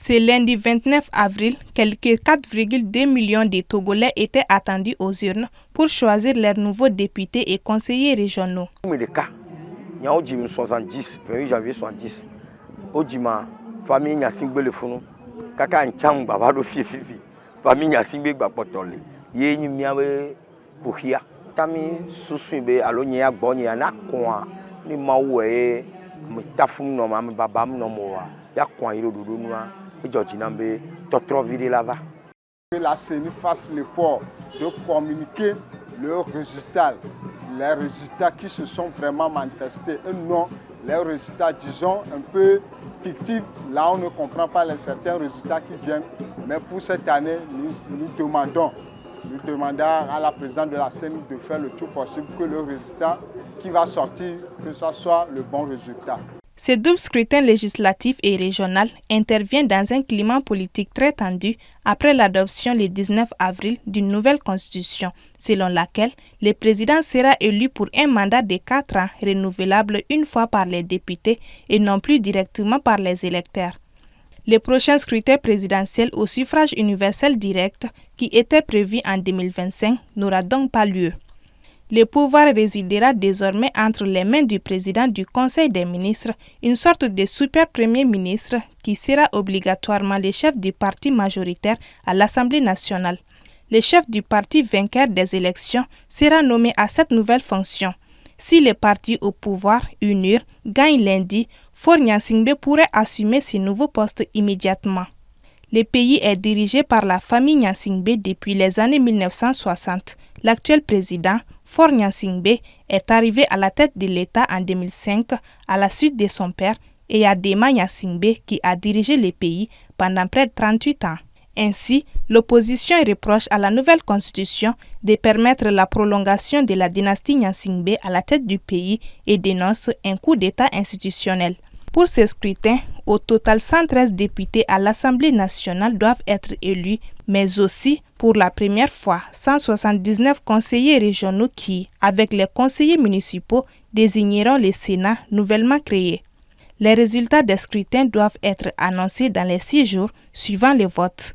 Ce lundi 29 avril, quelques 4,2 millions de Togolais étaient attendus aux urnes pour choisir leurs nouveaux députés et conseillers régionaux. Le cas, il y a 70, 28 janvier 70. Ojima, famille Nyasingbe le funu, kaka nchang babado fifi, famille Nyasingbe gbapotole. Ye ni miawe puhia, tami susumbe alo nya gbonye na kwa ni mawe mutafum no ma babam no moa ya kwa iro dudu noa. La CENI fasse l'effort de communiquer leurs résultats, les résultats qui se sont vraiment manifestés, et non les résultats, disons, un peu fictifs. Là, on ne comprend pas les certains résultats qui viennent. Mais pour cette année, nous demandons à la présidente de la CENI de faire le tout possible que le résultat qui va sortir, que ce soit le bon résultat. Ce double scrutin législatif et régional intervient dans un climat politique très tendu après l'adoption le 19 avril d'une nouvelle constitution, selon laquelle le président sera élu pour un mandat de 4 ans renouvelable une fois par les députés et non plus directement par les électeurs. Le prochain scrutin présidentiel au suffrage universel direct, qui était prévu en 2025, n'aura donc pas lieu. Le pouvoir résidera désormais entre les mains du président du Conseil des ministres, une sorte de super premier ministre qui sera obligatoirement le chef du parti majoritaire à l'Assemblée nationale. Le chef du parti vainqueur des élections sera nommé à cette nouvelle fonction. Si le parti au pouvoir, UNUR, gagne lundi, Faure Gnassingbé pourrait assumer ce nouveau poste immédiatement. Le pays est dirigé par la famille Gnassingbé depuis les années 1960. L'actuel président, Faure Gnassingbé, est arrivé à la tête de l'État en 2005 à la suite de son père, Eyadema Gnassingbé, qui a dirigé le pays pendant près de 38 ans. Ainsi, l'opposition reproche à la nouvelle constitution de permettre la prolongation de la dynastie Gnassingbé à la tête du pays et dénonce un coup d'État institutionnel. Pour ce scrutin, au total 113 députés à l'Assemblée nationale doivent être élus, mais aussi, pour la première fois, 179 conseillers régionaux qui, avec les conseillers municipaux, désigneront le Sénat nouvellement créé. Les résultats des scrutins doivent être annoncés dans les 6 jours suivant le vote.